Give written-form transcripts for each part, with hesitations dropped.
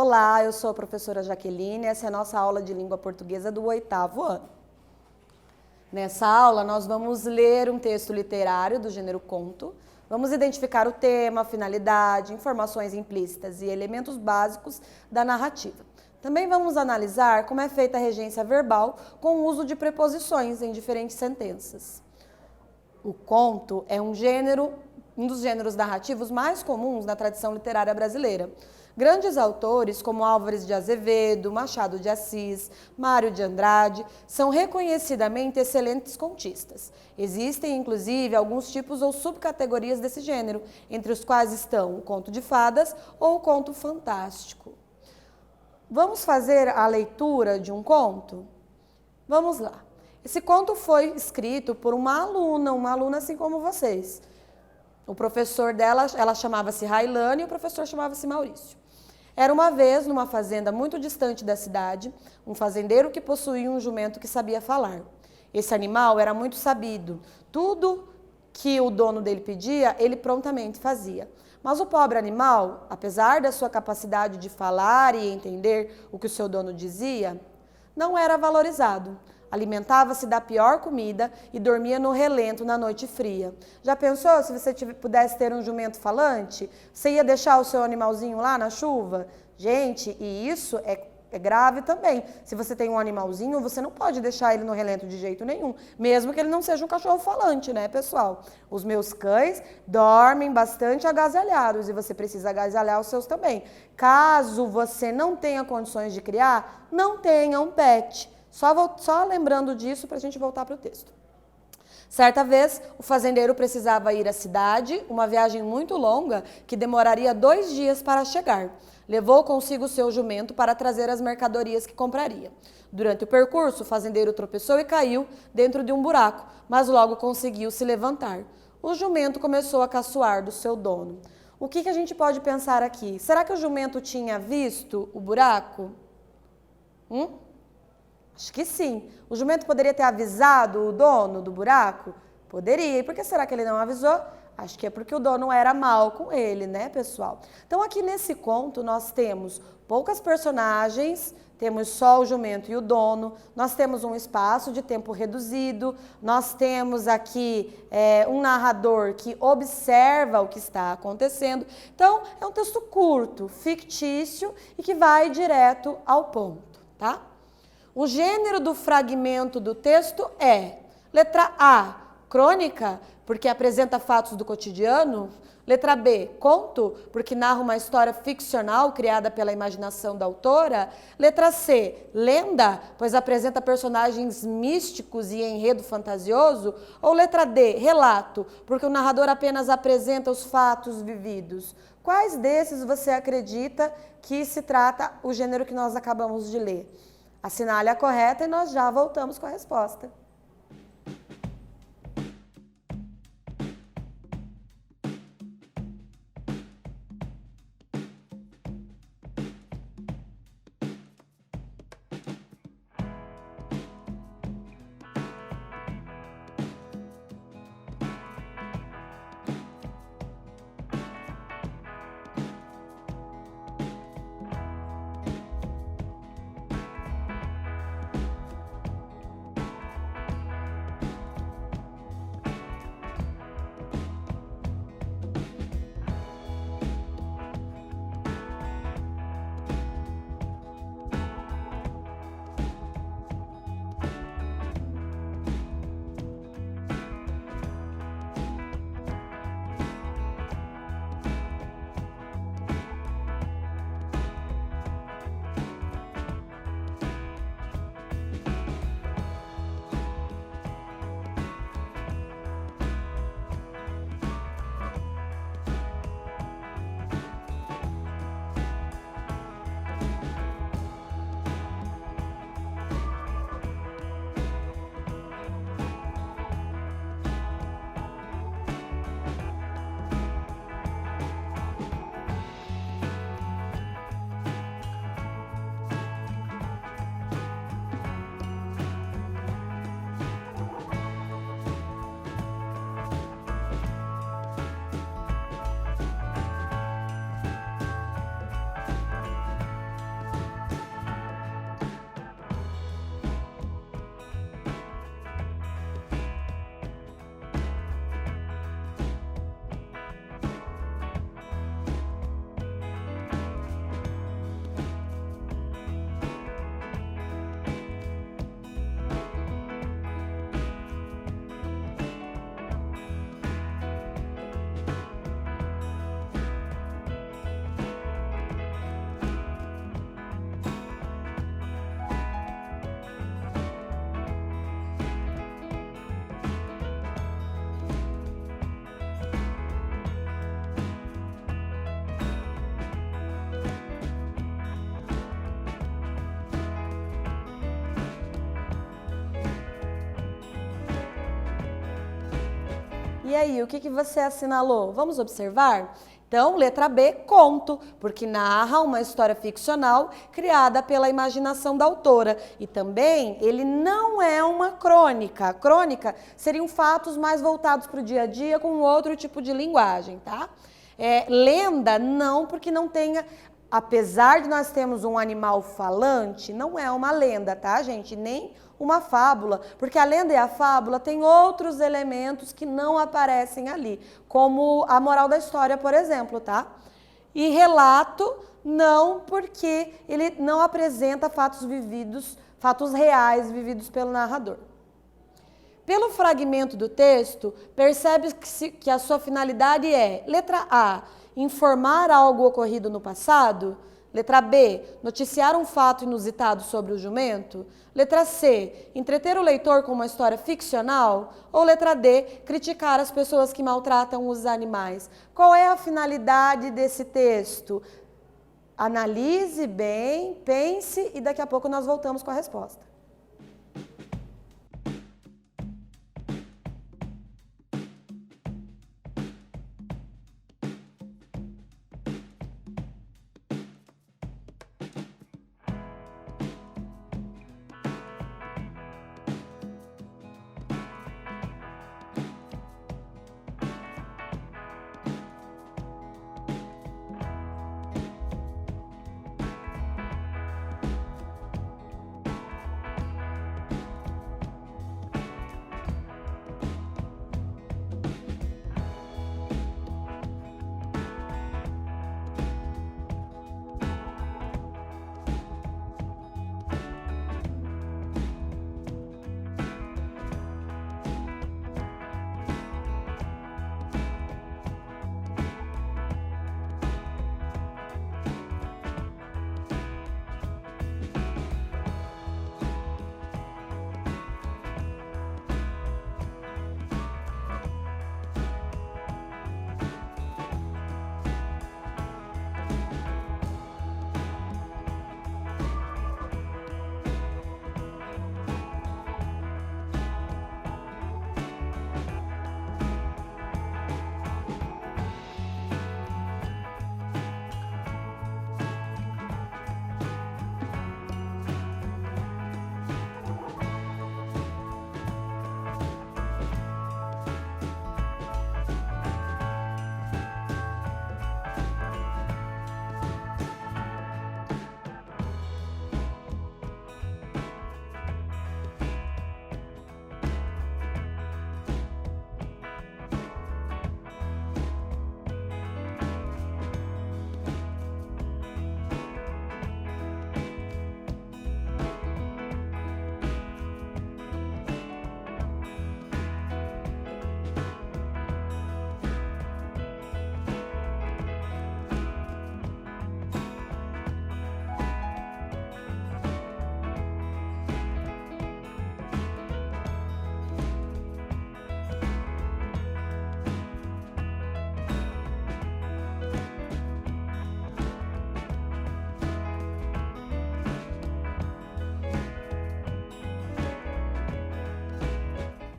Olá, eu sou a professora Jaqueline, essa é a nossa aula de língua portuguesa do 8º ano. Nessa aula, nós vamos ler um texto literário do gênero conto, vamos identificar o tema, a finalidade, informações implícitas e elementos básicos da narrativa. Também vamos analisar como é feita a regência verbal com o uso de preposições em diferentes sentenças. O conto é um dos gêneros narrativos mais comuns na tradição literária brasileira. Grandes autores como Álvares de Azevedo, Machado de Assis, Mário de Andrade são reconhecidamente excelentes contistas. Existem, inclusive, alguns tipos ou subcategorias desse gênero, entre os quais estão o conto de fadas ou o conto fantástico. Vamos fazer a leitura de um conto? Vamos lá. Esse conto foi escrito por uma aluna assim como vocês. O professor dela, ela chamava-se Railane e o professor chamava-se Maurício. Era uma vez, numa fazenda muito distante da cidade, um fazendeiro que possuía um jumento que sabia falar. Esse animal era muito sabido. Tudo que o dono dele pedia, ele prontamente fazia. Mas o pobre animal, apesar da sua capacidade de falar e entender o que o seu dono dizia, não era valorizado. Alimentava-se da pior comida e dormia no relento na noite fria. Já pensou se você pudesse ter um jumento falante? Você ia deixar o seu animalzinho lá na chuva? Gente, e isso é grave também. Se você tem um animalzinho, você não pode deixar ele no relento de jeito nenhum, mesmo que ele não seja um cachorro falante, né, pessoal? Os meus cães dormem bastante agasalhados e você precisa agasalhar os seus também. Caso você não tenha condições de criar, não tenha um pet. Só lembrando disso para a gente voltar para o texto. Certa vez, o fazendeiro precisava ir à cidade, uma viagem muito longa que demoraria 2 dias para chegar. Levou consigo seu jumento para trazer as mercadorias que compraria. Durante o percurso, o fazendeiro tropeçou e caiu dentro de um buraco, mas logo conseguiu se levantar. O jumento começou a caçoar do seu dono. O que a gente pode pensar aqui? Será que o jumento tinha visto o buraco? Acho que sim. O jumento poderia ter avisado o dono do buraco? Poderia. E por que será que ele não avisou? Acho que é porque o dono era mal com ele, né, pessoal? Então, aqui nesse conto, nós temos poucas personagens, temos só o jumento e o dono, nós temos um espaço de tempo reduzido, nós temos aqui um narrador que observa o que está acontecendo. Então, é um texto curto, fictício e que vai direto ao ponto, tá? O gênero do fragmento do texto é, letra A, crônica, porque apresenta fatos do cotidiano. Letra B, conto, porque narra uma história ficcional criada pela imaginação da autora. Letra C, lenda, pois apresenta personagens místicos e enredo fantasioso. Ou letra D, relato, porque o narrador apenas apresenta os fatos vividos. Quais desses você acredita que se trata o gênero que nós acabamos de ler? Assinale a correta e nós já voltamos com a resposta. E aí, o que você assinalou? Vamos observar? Então, letra B, conto, porque narra uma história ficcional criada pela imaginação da autora. E também, ele não é uma crônica. A crônica seriam fatos mais voltados para o dia a dia com outro tipo de linguagem, tá? Lenda, não, porque não tenha... Apesar de nós termos um animal falante, não é uma lenda, tá, gente? Nem uma fábula, porque a lenda e a fábula têm outros elementos que não aparecem ali, como a moral da história, por exemplo, tá? E relato, não, porque ele não apresenta fatos vividos, fatos reais vividos pelo narrador. Pelo fragmento do texto, percebe-se que a sua finalidade é, letra A, informar algo ocorrido no passado. Letra B, noticiar um fato inusitado sobre o jumento. Letra C, entreter o leitor com uma história ficcional. Ou letra D, criticar as pessoas que maltratam os animais. Qual é a finalidade desse texto? Analise bem, pense e daqui a pouco nós voltamos com a resposta.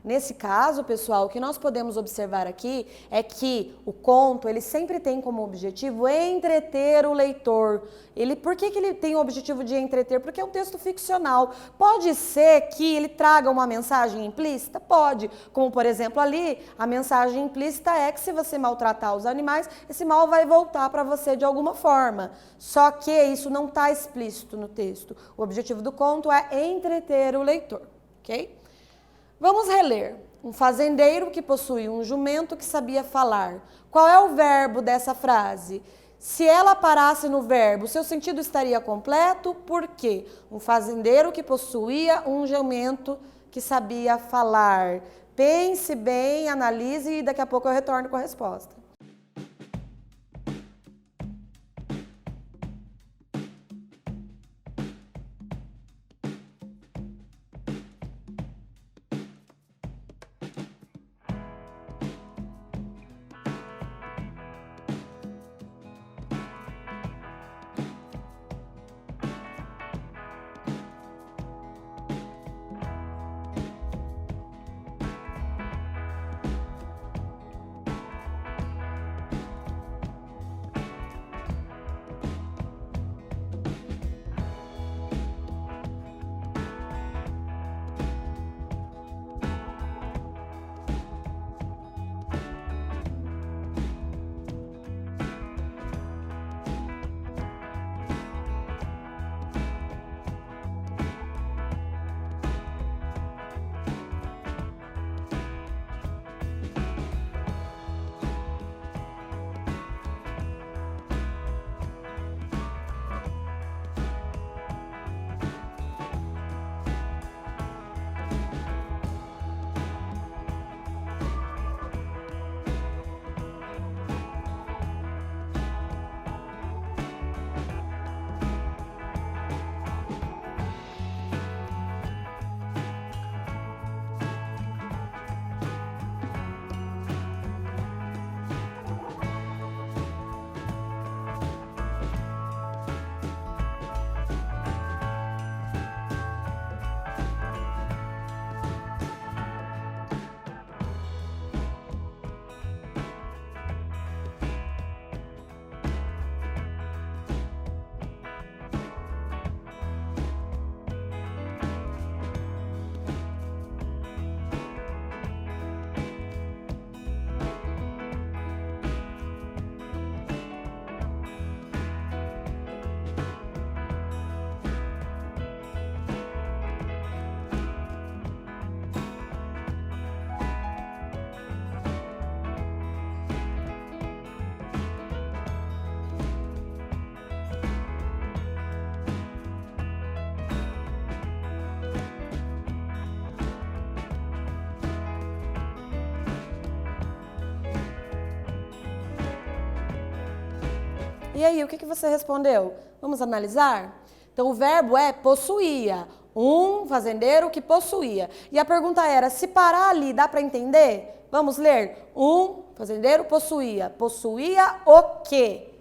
Nesse caso, pessoal, o que nós podemos observar aqui é que o conto, ele sempre tem como objetivo entreter o leitor. Por que ele tem o objetivo de entreter? Porque é um texto ficcional. Pode ser que ele traga uma mensagem implícita? Pode. Como, por exemplo, ali, a mensagem implícita é que se você maltratar os animais, esse mal vai voltar para você de alguma forma. Só que isso não está explícito no texto. O objetivo do conto é entreter o leitor, ok? Vamos reler. Um fazendeiro que possui um jumento que sabia falar. Qual é o verbo dessa frase? Se ela parasse no verbo, seu sentido estaria completo? Por quê? Um fazendeiro que possuía um jumento que sabia falar. Pense bem, analise e daqui a pouco eu retorno com a resposta. E aí, o que você respondeu? Vamos analisar? Então, o verbo é possuía. Um fazendeiro que possuía. E a pergunta era, se parar ali, dá para entender? Vamos ler. Um fazendeiro possuía. Possuía o quê?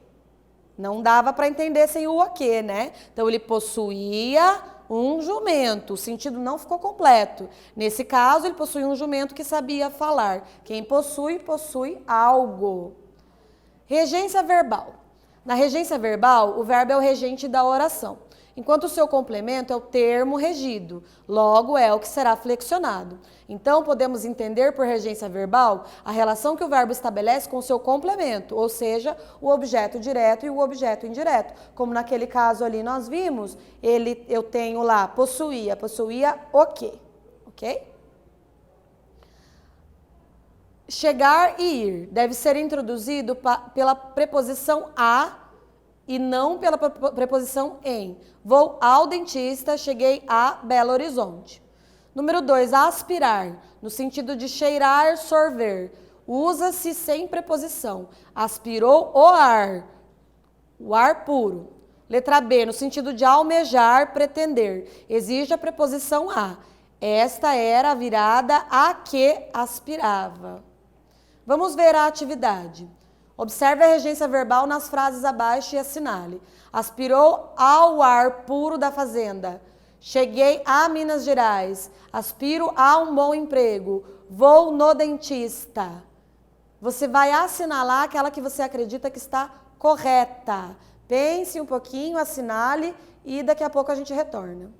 Não dava para entender sem o quê, né? Então, ele possuía um jumento. O sentido não ficou completo. Nesse caso, ele possuía um jumento que sabia falar. Quem possui, possui algo. Regência verbal. Na regência verbal, o verbo é o regente da oração, enquanto o seu complemento é o termo regido, logo é o que será flexionado. Então, podemos entender por regência verbal a relação que o verbo estabelece com o seu complemento, ou seja, o objeto direto e o objeto indireto. Como naquele caso ali nós vimos, eu tenho lá possuía o quê? Ok? Chegar e ir deve ser introduzido pela preposição a e não pela preposição em. Vou ao dentista, cheguei a Belo Horizonte. Número 2, aspirar, no sentido de cheirar, sorver. Usa-se sem preposição. Aspirou o ar puro. Letra B, no sentido de almejar, pretender. Exige a preposição a. Esta era a virada a que aspirava. Vamos ver a atividade. Observe a regência verbal nas frases abaixo e assinale. Aspirou ao ar puro da fazenda. Cheguei a Minas Gerais. Aspiro a um bom emprego. Vou no dentista. Você vai assinalar aquela que você acredita que está correta. Pense um pouquinho, assinale e daqui a pouco a gente retorna.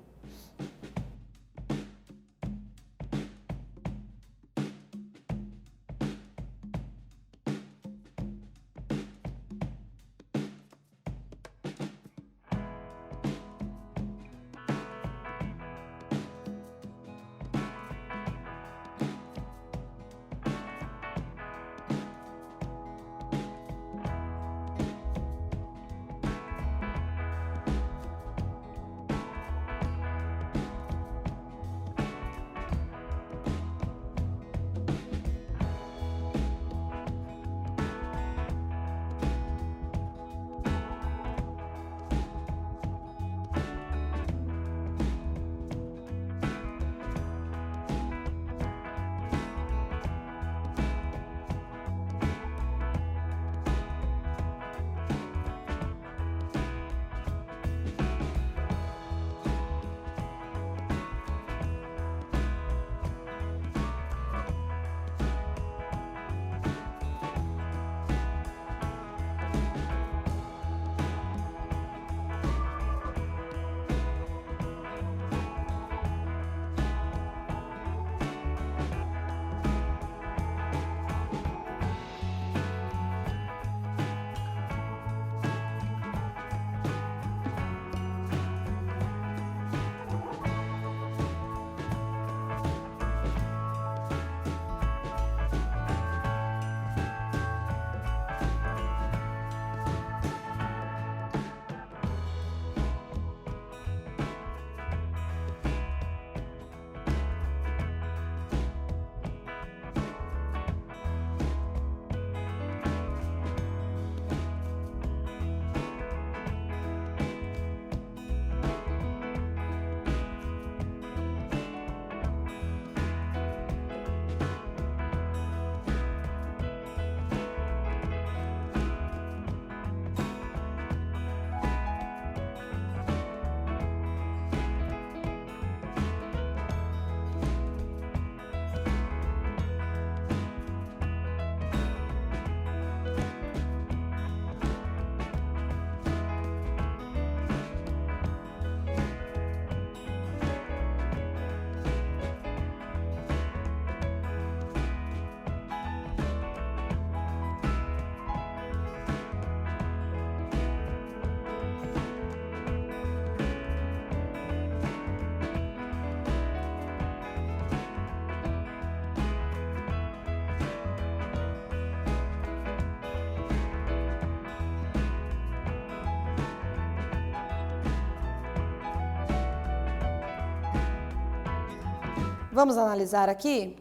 Vamos analisar aqui?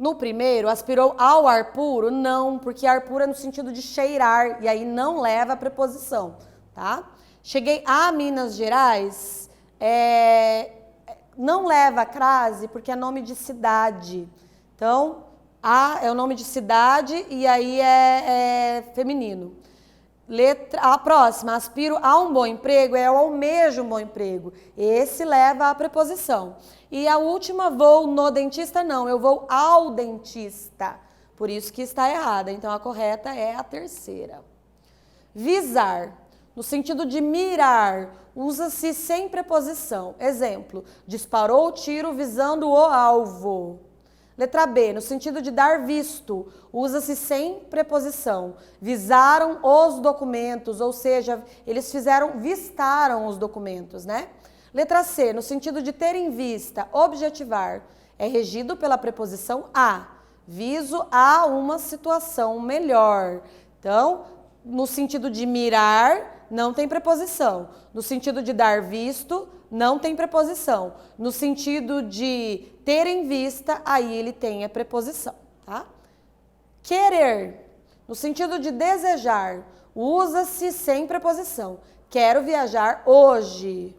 No primeiro, aspirou ao ar puro? Não, porque ar puro é no sentido de cheirar, e aí não leva a preposição, tá? Cheguei a Minas Gerais, não leva a crase, porque é nome de cidade. Então, a é o nome de cidade e aí é feminino. A próxima, aspiro a um bom emprego, é eu almejo um bom emprego. Esse leva a preposição. E a última, vou no dentista, não, eu vou ao dentista. Por isso que está errada. Então, a correta é a terceira. Visar, no sentido de mirar, usa-se sem preposição. Exemplo, disparou o tiro visando o alvo. Letra B, no sentido de dar visto, usa-se sem preposição. Visaram os documentos, ou seja, eles vistaram os documentos, né? Letra C, no sentido de ter em vista, objetivar, é regido pela preposição a. Viso a uma situação melhor. Então, no sentido de mirar, não tem preposição. No sentido de dar visto, não tem preposição. No sentido de ter em vista, aí ele tem a preposição, tá? Querer, no sentido de desejar, usa-se sem preposição. Quero viajar hoje.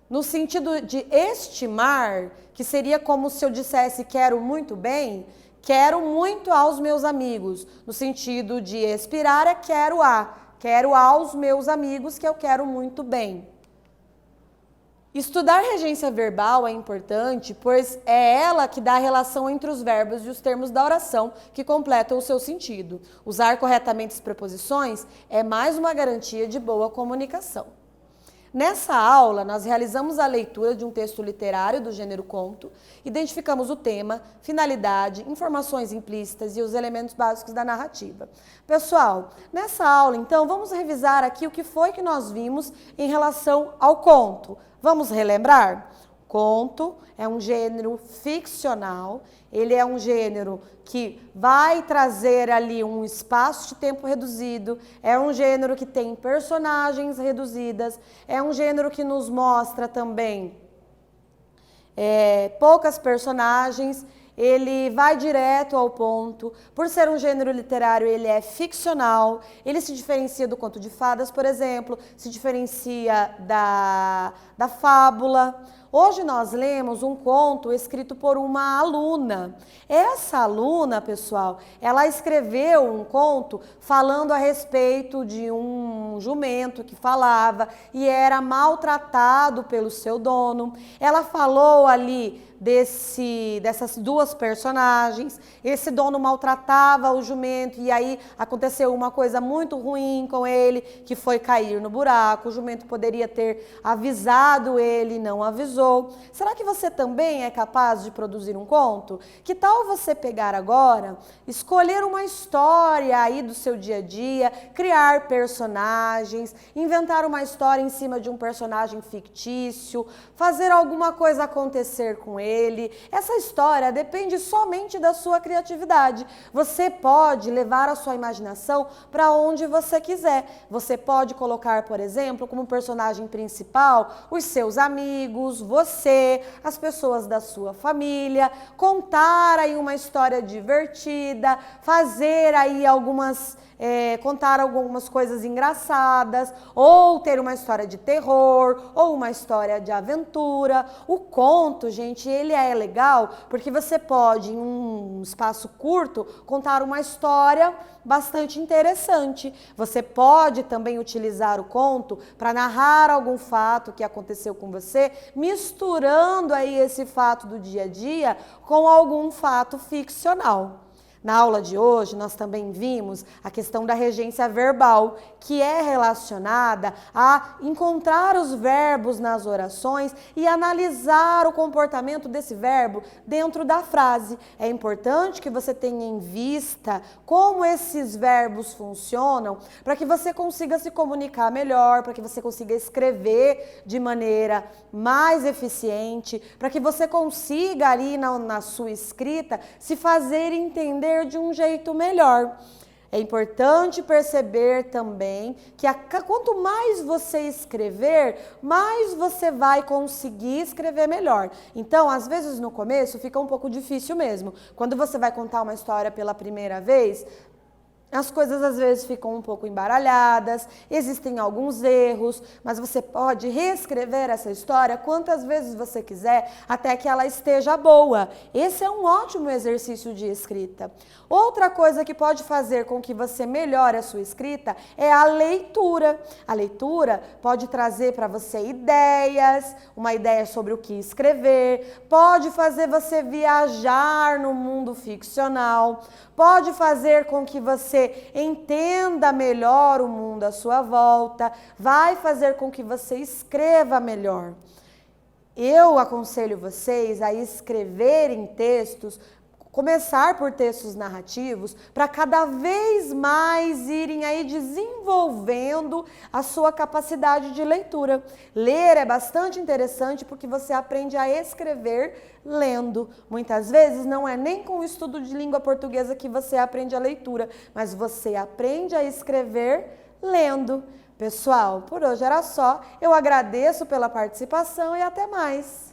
No sentido de estimar, que seria como se eu dissesse quero muito bem, quero muito aos meus amigos. No sentido de expirar é quero aos meus amigos, que eu quero muito bem. Estudar regência verbal é importante, pois é ela que dá a relação entre os verbos e os termos da oração que completam o seu sentido. Usar corretamente as preposições é mais uma garantia de boa comunicação. Nessa aula, nós realizamos a leitura de um texto literário do gênero conto, identificamos o tema, finalidade, informações implícitas e os elementos básicos da narrativa. Pessoal, nessa aula, então, vamos revisar aqui o que foi que nós vimos em relação ao conto. Vamos relembrar? Conto é um gênero ficcional, ele é um gênero que vai trazer ali um espaço de tempo reduzido, é um gênero que tem personagens reduzidas, é um gênero que nos mostra também poucas personagens, ele vai direto ao ponto. Por ser um gênero literário, ele é ficcional, ele se diferencia do conto de fadas, por exemplo, se diferencia da fábula. Hoje nós lemos um conto escrito por uma aluna. Essa aluna, pessoal, ela escreveu um conto falando a respeito de um jumento que falava e era maltratado pelo seu dono. Ela falou ali dessas duas personagens. Esse dono maltratava o jumento e aí aconteceu uma coisa muito ruim com ele, que foi cair no buraco. O jumento poderia ter avisado ele, não avisou. Será que você também é capaz de produzir um conto? Que tal você pegar agora, escolher uma história aí do seu dia a dia, criar personagens, inventar uma história em cima de um personagem fictício, fazer alguma coisa acontecer com ele? Essa história depende somente da sua criatividade. Você pode levar a sua imaginação para onde você quiser. Você pode colocar, por exemplo, como personagem principal os seus amigos, você, as pessoas da sua família, contar aí uma história divertida, fazer aí contar algumas coisas engraçadas, ou ter uma história de terror, ou uma história de aventura. O conto, gente, ele é legal porque você pode, em um espaço curto, contar uma história bastante interessante. Você pode também utilizar o conto para narrar algum fato que aconteceu com você, misturando aí esse fato do dia a dia com algum fato ficcional. Na aula de hoje, nós também vimos a questão da regência verbal, que é relacionada a encontrar os verbos nas orações e analisar o comportamento desse verbo dentro da frase. É importante que você tenha em vista como esses verbos funcionam, para que você consiga se comunicar melhor, para que você consiga escrever de maneira mais eficiente, para que você consiga ali na sua escrita se fazer entender de um jeito melhor. É importante perceber também que quanto mais você escrever, mais você vai conseguir escrever melhor. Então, às vezes no começo fica um pouco difícil mesmo. Quando você vai contar uma história pela primeira vez, as coisas às vezes ficam um pouco embaralhadas, existem alguns erros, mas você pode reescrever essa história quantas vezes você quiser até que ela esteja boa. Esse é um ótimo exercício de escrita. Outra coisa que pode fazer com que você melhore a sua escrita é a leitura. A leitura pode trazer para você ideias, uma ideia sobre o que escrever, pode fazer você viajar no mundo ficcional, pode fazer com que você entenda melhor o mundo à sua volta, vai fazer com que você escreva melhor. Eu aconselho vocês a escreverem textos, começar por textos narrativos, para cada vez mais irem aí desenvolvendo a sua capacidade de leitura. Ler é bastante interessante porque você aprende a escrever lendo. Muitas vezes não é nem com o estudo de língua portuguesa que você aprende a leitura, mas você aprende a escrever lendo. Pessoal, por hoje era só. Eu agradeço pela participação e até mais.